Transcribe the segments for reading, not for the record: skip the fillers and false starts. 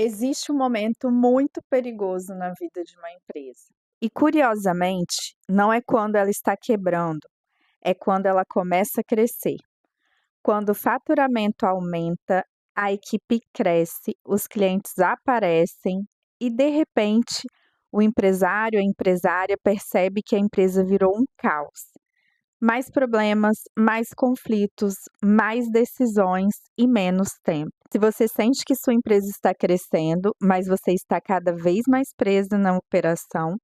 Existe um momento muito perigoso na vida de uma empresa. E curiosamente, não é quando ela está quebrando, é quando ela começa a crescer. Quando o faturamento aumenta, a equipe cresce, os clientes aparecem e, de repente, o empresário, a empresária percebe que a empresa virou um caos. Mais problemas, mais conflitos, mais decisões e menos tempo. Se você sente que sua empresa está crescendo, mas você está cada vez mais presa na operação,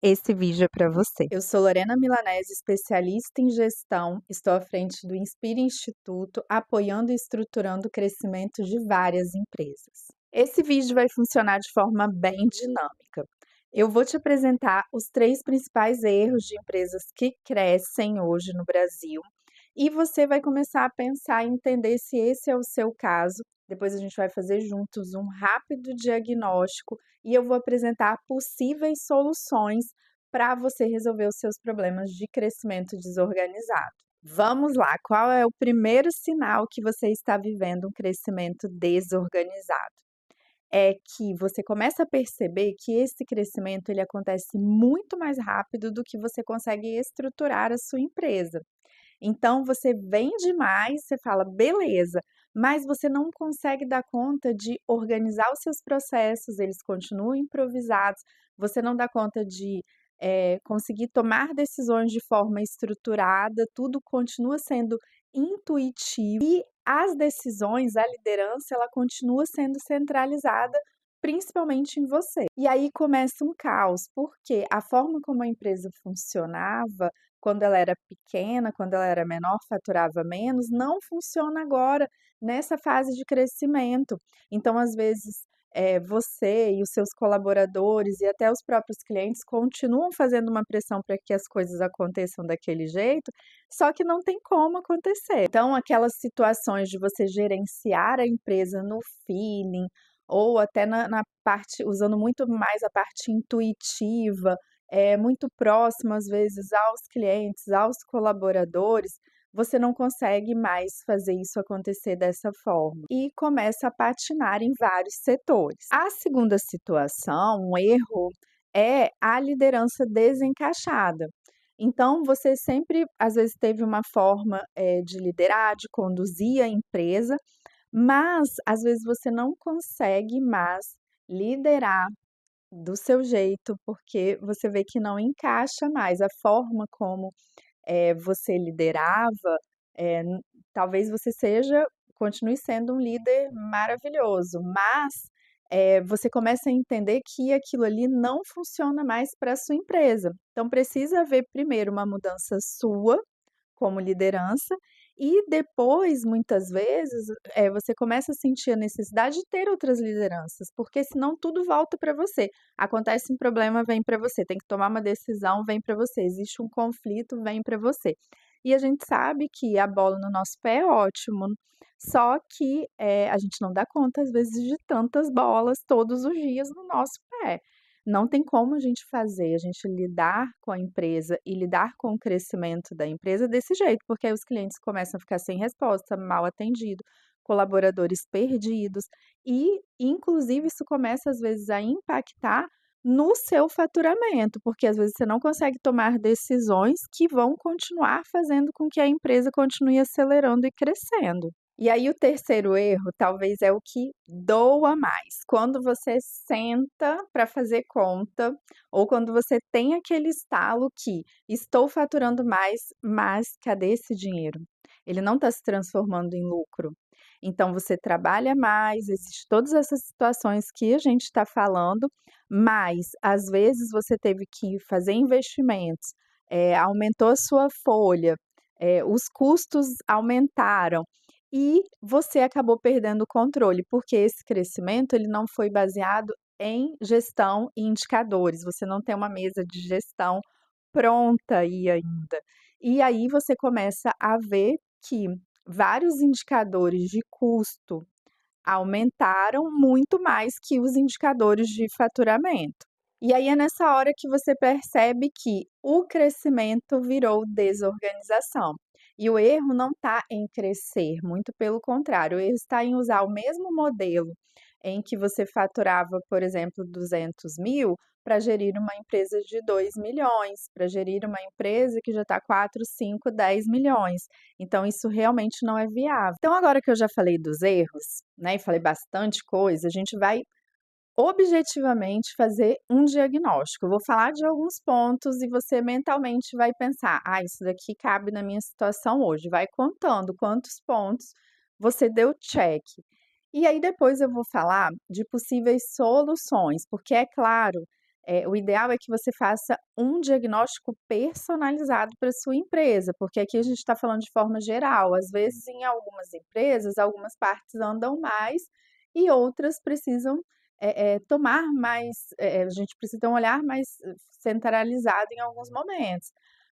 esse vídeo é para você. Eu sou Lorena Milanese, especialista em gestão, estou à frente do Inspire Instituto, apoiando e estruturando o crescimento de várias empresas. Esse vídeo vai funcionar de forma bem dinâmica. Eu vou te apresentar os 3 principais erros de empresas que crescem hoje no Brasil e você vai começar a pensar e entender se esse é o seu caso. Depois a gente vai fazer juntos um rápido diagnóstico e eu vou apresentar possíveis soluções para você resolver os seus problemas de crescimento desorganizado. Vamos lá, qual é o primeiro sinal que você está vivendo um crescimento desorganizado? É que você começa a perceber que esse crescimento ele acontece muito mais rápido do que você consegue estruturar a sua empresa. Então você vende mais, você fala: "Beleza", mas você não consegue dar conta de organizar os seus processos, eles continuam improvisados, você não dá conta de, conseguir tomar decisões de forma estruturada, tudo continua sendo intuitivo e as decisões, a liderança, ela continua sendo centralizada principalmente em você. E aí começa um caos, porque a forma como a empresa funcionava quando ela era pequena, quando ela era menor, faturava menos, não funciona agora nessa fase de crescimento. Então, às vezes, você e os seus colaboradores e até os próprios clientes continuam fazendo uma pressão para que as coisas aconteçam daquele jeito, só que não tem como acontecer. Então, aquelas situações de você gerenciar a empresa no feeling ou até na parte usando muito mais a parte intuitiva, muito próximo, às vezes, aos clientes, aos colaboradores, você não consegue mais fazer isso acontecer dessa forma e começa a patinar em vários setores. A segunda situação, um erro, é a liderança desencaixada. Então, você sempre, às vezes, teve uma forma, de liderar, de conduzir a empresa, mas às vezes você não consegue mais liderar do seu jeito, porque você vê que não encaixa mais a forma como, você liderava, n talvez você seja continue sendo um líder maravilhoso, mas, você começa a entender que aquilo ali não funciona mais para a sua empresa. Então precisa haver primeiro uma mudança sua como liderança, e depois, muitas vezes, você começa a sentir a necessidade de ter outras lideranças, porque senão tudo volta para você. Acontece um problema, vem para você, tem que tomar uma decisão, vem para você, existe um conflito, vem para você. E a gente sabe que a bola no nosso pé é ótimo, só que, a gente não dá conta, às vezes, de tantas bolas todos os dias no nosso pé. Não tem como a gente lidar com a empresa e lidar com o crescimento da empresa desse jeito, porque aí os clientes começam a ficar sem resposta, mal atendido, colaboradores perdidos e, inclusive, isso começa às vezes a impactar no seu faturamento, porque às vezes você não consegue tomar decisões que vão continuar fazendo com que a empresa continue acelerando e crescendo. E aí o terceiro erro talvez é o que doa mais, quando você senta para fazer conta, ou quando você tem aquele estalo que estou faturando mais, mas cadê esse dinheiro? Ele não está se transformando em lucro. Então você trabalha mais, existe todas essas situações que a gente está falando, mas às vezes você teve que fazer investimentos, aumentou a sua folha, os custos aumentaram e você acabou perdendo o controle, porque esse crescimento ele não foi baseado em gestão e indicadores, você não tem uma mesa de gestão pronta aí ainda. E aí você começa a ver que vários indicadores de custo aumentaram muito mais que os indicadores de faturamento. E aí é nessa hora que você percebe que o crescimento virou desorganização. E o erro não está em crescer, muito pelo contrário, o erro está em usar o mesmo modelo em que você faturava, por exemplo, 200.000 para gerir uma empresa de 2.000.000, para gerir uma empresa que já está 4, 5, 10.000.000. Então isso realmente não é viável. Então agora que eu já falei dos erros, né, e falei bastante coisa, a gente vai objetivamente fazer um diagnóstico. Eu vou falar de alguns pontos e você mentalmente vai pensar: "Ah, isso daqui cabe na minha situação hoje". Vai contando quantos pontos você deu check. E aí depois eu vou falar de possíveis soluções, porque é claro, o ideal é que você faça um diagnóstico personalizado para sua empresa, porque aqui a gente está falando de forma geral. Às vezes, em algumas empresas, algumas partes andam mais e outras precisam tomar mais, a gente precisa ter um olhar mais centralizado em alguns momentos.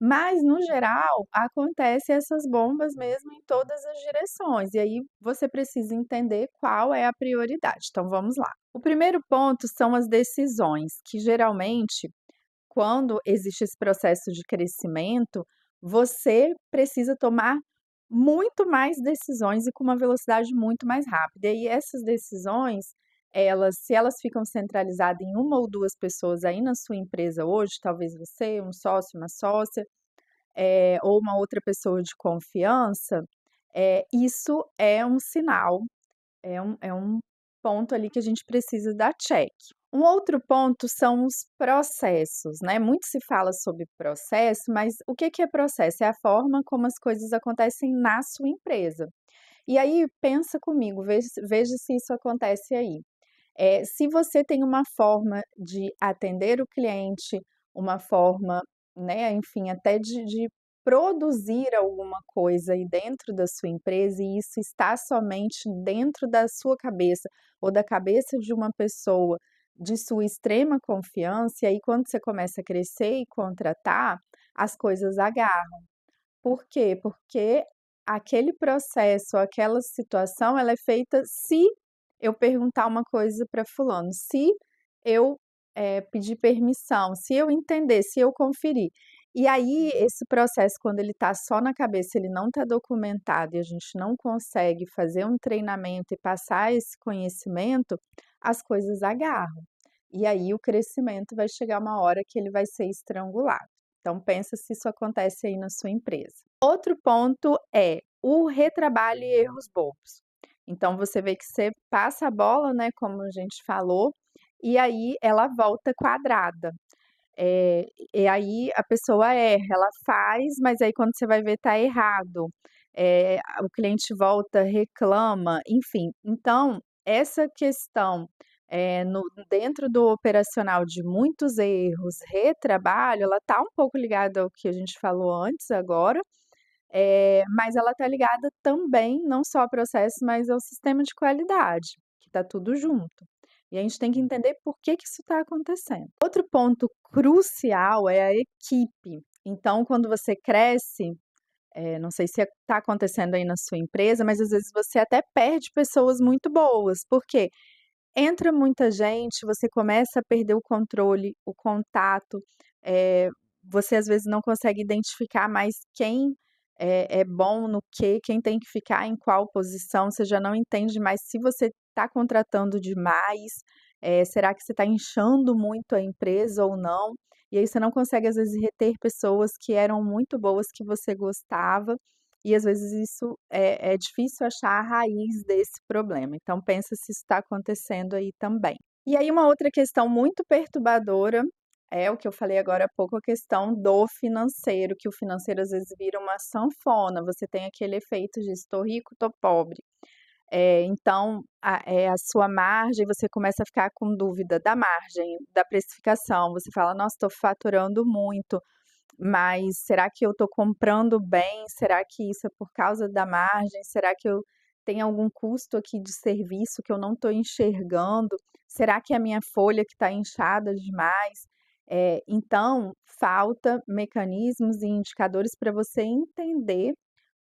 Mas, no geral, acontece essas bombas mesmo em todas as direções, e aí você precisa entender qual é a prioridade. Então vamos lá. O primeiro ponto são as decisões, que geralmente, quando existe esse processo de crescimento, você precisa tomar muito mais decisões e com uma velocidade muito mais rápida. E aí essas decisões, se elas ficam centralizadas em uma ou 2 pessoas aí na sua empresa hoje, talvez você, um sócio, uma sócia, ou uma outra pessoa de confiança, isso é um sinal, é um ponto ali que a gente precisa dar check. Um outro ponto são os processos, né, muito se fala sobre processo, mas o que que é processo? É a forma como as coisas acontecem na sua empresa. E aí pensa comigo, veja se isso acontece aí. Se você tem uma forma de atender o cliente, uma forma, né, enfim, até de produzir alguma coisa aí dentro da sua empresa e isso está somente dentro da sua cabeça ou da cabeça de uma pessoa de sua extrema confiança, e aí quando você começa a crescer e contratar, as coisas agarram. Por quê? Porque aquele processo, aquela situação, ela é feita se eu perguntar uma coisa para fulano, se eu, pedir permissão, se eu entender, se eu conferir. E aí, esse processo, quando ele está só na cabeça, ele não está documentado e a gente não consegue fazer um treinamento e passar esse conhecimento, as coisas agarram. E aí o crescimento vai chegar uma hora que ele vai ser estrangulado. Então pensa se isso acontece aí na sua empresa. Outro ponto é o retrabalho e erros bobos. Então você vê que você passa a bola, né, como a gente falou, e aí ela volta quadrada. E aí a pessoa erra, ela faz, mas aí quando você vai ver tá errado. O cliente volta, reclama, enfim. Então, essa questão, no dentro do operacional de muitos erros, retrabalho, ela tá um pouco ligada ao que a gente falou antes agora, mas ela tá ligada também, não só ao processo, mas ao sistema de qualidade, que tá tudo junto. E a gente tem que entender por que que isso está acontecendo. Outro ponto crucial é a equipe. Então, quando você cresce, não sei se está acontecendo aí na sua empresa, mas às vezes você até perde pessoas muito boas, porque entra muita gente, você começa a perder o controle, o contato, você às vezes não consegue identificar mais quem é bom no quê, quem tem que ficar em qual posição, você já não entende mais se você está contratando demais, será que você está inchando muito a empresa ou não, e aí você não consegue às vezes reter pessoas que eram muito boas, que você gostava, e às vezes isso é difícil achar a raiz desse problema, então pensa se isso está acontecendo aí também. E aí uma outra questão muito perturbadora é o que eu falei agora há pouco, a questão do financeiro, que o financeiro às vezes vira uma sanfona, você tem aquele efeito de estou rico, estou pobre. Então a sua margem, você começa a ficar com dúvida da margem, da precificação, você fala: "Nossa, estou faturando muito, mas será que eu estou comprando bem? Será que isso é por causa da margem? Será que eu tenho algum custo aqui de serviço que eu não estou enxergando? Será que é a minha folha que está inchada demais?" Então, falta mecanismos e indicadores para você entender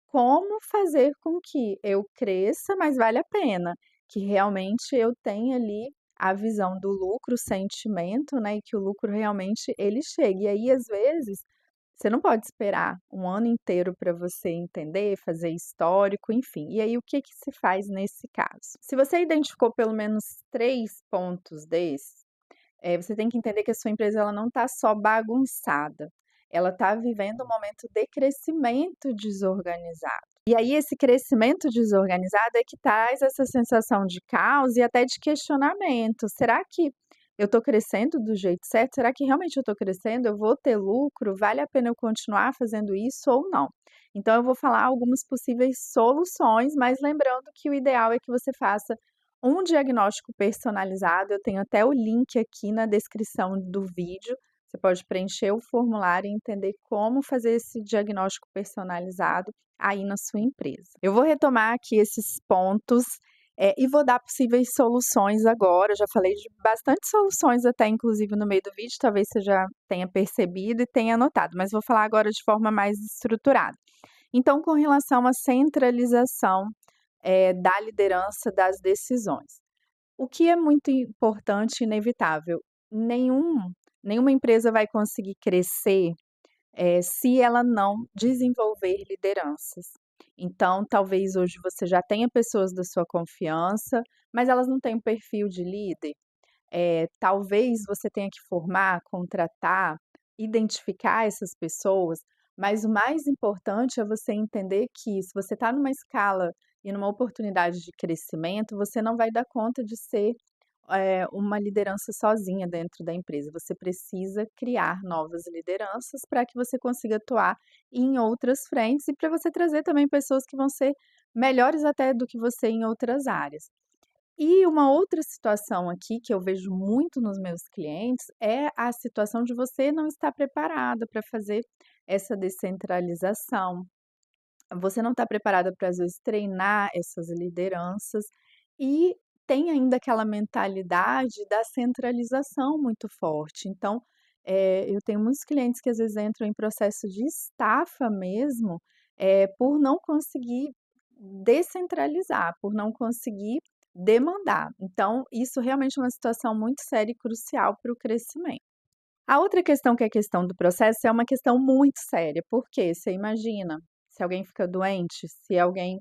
como fazer com que eu cresça, mas vale a pena, que realmente eu tenha ali a visão do lucro, o sentimento, né, e que o lucro realmente ele chegue. E aí, às vezes, Você não pode esperar um ano inteiro para você entender, fazer histórico, enfim. E aí, o que que se faz nesse caso? Se você identificou pelo menos 3 pontos desses, você tem que entender que a sua empresa ela não está só bagunçada, ela está vivendo um momento de crescimento desorganizado. E aí esse crescimento desorganizado é que traz essa sensação de caos e até de questionamento. Será que eu estou crescendo do jeito certo? Será que realmente eu estou crescendo? Eu vou ter lucro? Vale a pena eu continuar fazendo isso ou não? Então eu vou falar algumas possíveis soluções, mas lembrando que o ideal é que você faça um diagnóstico personalizado. Eu tenho até o link aqui na descrição do vídeo. Você pode preencher o formulário e entender como fazer esse diagnóstico personalizado aí na sua empresa. Eu vou retomar aqui esses pontos, e vou dar possíveis soluções agora. Eu já falei de bastante soluções até inclusive no meio do vídeo, talvez você já tenha percebido e tenha anotado, mas vou falar agora de forma mais estruturada. Então, com relação à centralização da liderança das decisões. O que é muito importante e inevitável, nenhuma empresa vai conseguir crescer, se ela não desenvolver lideranças. Então, talvez hoje você já tenha pessoas da sua confiança, mas elas não têm um perfil de líder. Talvez você tenha que formar, contratar, identificar essas pessoas, mas o mais importante é você entender que se você está numa escala e numa oportunidade de crescimento, você não vai dar conta de ser, uma liderança sozinha dentro da empresa. Você precisa criar novas lideranças para que você consiga atuar em outras frentes e para você trazer também pessoas que vão ser melhores até do que você em outras áreas. E uma outra situação aqui que eu vejo muito nos meus clientes é a situação de você não estar preparada para fazer essa descentralização. Você não está preparada para, às vezes, treinar essas lideranças e tem ainda aquela mentalidade da centralização muito forte. Então, eu tenho muitos clientes que às vezes entram em processo de estafa mesmo, por não conseguir descentralizar, por não conseguir demandar. Então, isso realmente é uma situação muito séria e crucial para o crescimento. A outra questão, que é a questão do processo, é uma questão muito séria, porque você imagina, se alguém fica doente, se alguém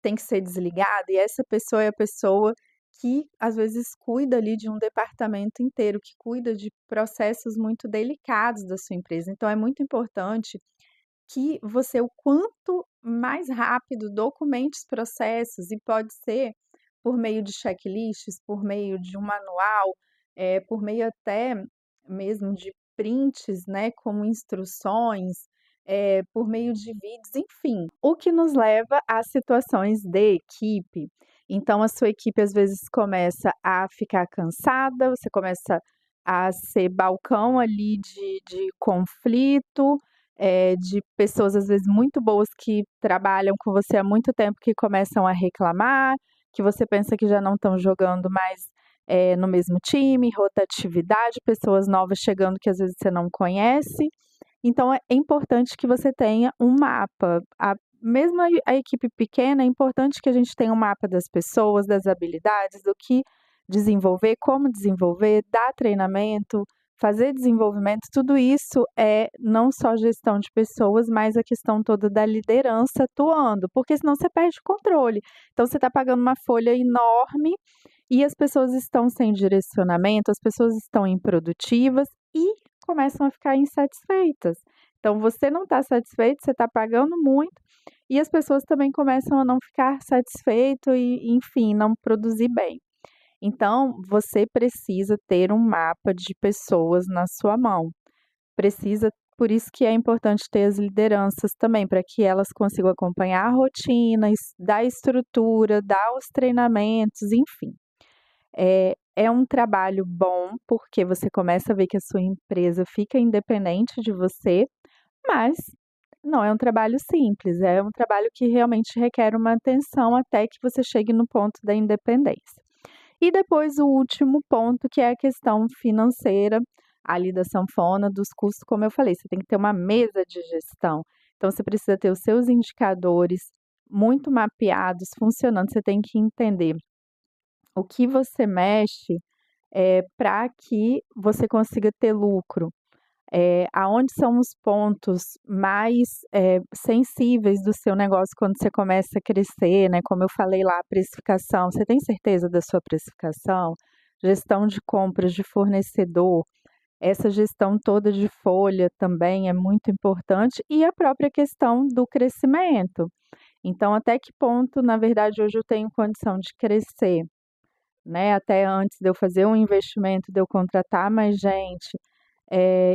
tem que ser desligado, e essa pessoa é a pessoa que às vezes cuida ali de um departamento inteiro, que cuida de processos muito delicados da sua empresa. Então é muito importante que você, o quanto mais rápido, documente os processos, e pode ser por meio de checklists, por meio de um manual, por meio até mesmo de prints, né, como instruções, por meio de vídeos, enfim. O que nos leva a situações de equipe. Então, a sua equipe às vezes começa a ficar cansada, você começa a ser balcão ali de conflito, de pessoas às vezes muito boas que trabalham com você há muito tempo que começam a reclamar, que você pensa que já não estão jogando mais, no mesmo time, rotatividade, pessoas novas chegando que às vezes você não conhece. Então é importante que você tenha um mapa. Mesmo a equipe pequena, é importante que a gente tenha um mapa das pessoas, das habilidades, do que desenvolver, como desenvolver, dar treinamento, fazer desenvolvimento. Tudo isso é não só gestão de pessoas, mas a questão toda da liderança atuando, porque senão você perde o controle. Então você está pagando uma folha enorme e as pessoas estão sem direcionamento, as pessoas estão improdutivas e começam a ficar insatisfeitas. Então você não está satisfeito, você está pagando muito e as pessoas também começam a não ficar satisfeito e, enfim, não produzir bem. Então, você precisa ter um mapa de pessoas na sua mão. Precisa, por isso que é importante ter as lideranças também, para que elas consigam acompanhar a rotina, dar estrutura, dar os treinamentos, enfim. É um trabalho bom, porque você começa a ver que a sua empresa fica independente de você, mas não é um trabalho simples, é um trabalho que realmente requer uma atenção até que você chegue no ponto da independência. E depois o último ponto, que é a questão financeira, ali da sanfona, dos custos, como eu falei, você tem que ter uma mesa de gestão. Então você precisa ter os seus indicadores muito mapeados, funcionando. Você tem que entender o que você mexe, para que você consiga ter lucro. Aonde são os pontos mais, sensíveis do seu negócio quando você começa a crescer, né, como eu falei lá, a precificação, você tem certeza da sua precificação? Gestão de compras de fornecedor, essa gestão toda de folha também é muito importante e a própria questão do crescimento. Então, até que ponto, na verdade, hoje eu tenho condição de crescer, né, até antes de eu fazer um investimento, de eu contratar mais gente,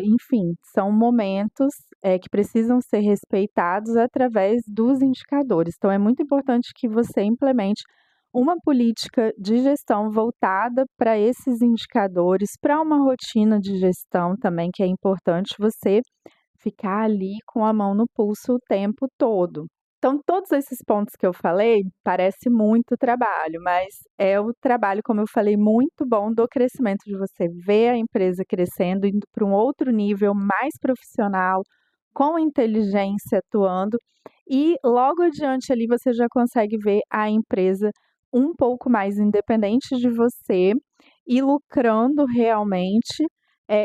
enfim, são momentos, que precisam ser respeitados através dos indicadores. Então é muito importante que você implemente uma política de gestão voltada para esses indicadores, para uma rotina de gestão também, que é importante você ficar ali com a mão no pulso o tempo todo. Então, todos esses pontos que eu falei, parece muito trabalho, mas é o trabalho, como eu falei, muito bom do crescimento, de você ver a empresa crescendo, indo para um outro nível mais profissional, com inteligência atuando, e logo adiante ali você já consegue ver a empresa um pouco mais independente de você e lucrando realmente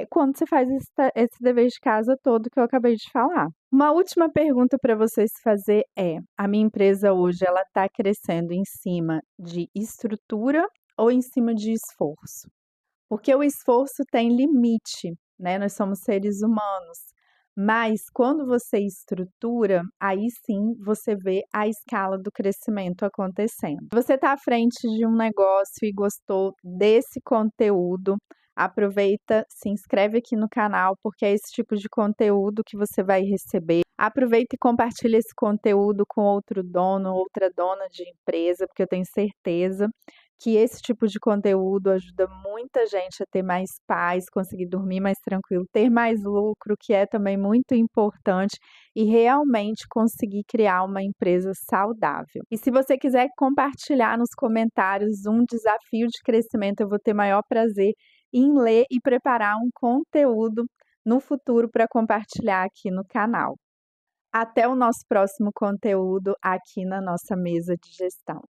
quando você faz esse dever de casa todo que eu acabei de falar. Uma última pergunta para você se fazer é: a minha empresa hoje ela está crescendo em cima de estrutura ou em cima de esforço? Porque o esforço tem limite, né? Nós somos seres humanos. Mas quando você estrutura, aí sim você vê a escala do crescimento acontecendo. Você está à frente de um negócio e gostou desse conteúdo, aproveita, se inscreve aqui no canal, porque é esse tipo de conteúdo que você vai receber. Aproveita e compartilha esse conteúdo com outro dono, outra dona de empresa, porque eu tenho certeza que esse tipo de conteúdo ajuda muita gente a ter mais paz, conseguir dormir mais tranquilo, ter mais lucro, que é também muito importante, e realmente conseguir criar uma empresa saudável. E se você quiser compartilhar nos comentários um desafio de crescimento, eu vou ter maior prazer em ler e preparar um conteúdo no futuro para compartilhar aqui no canal. Até o nosso próximo conteúdo aqui na nossa mesa de gestão.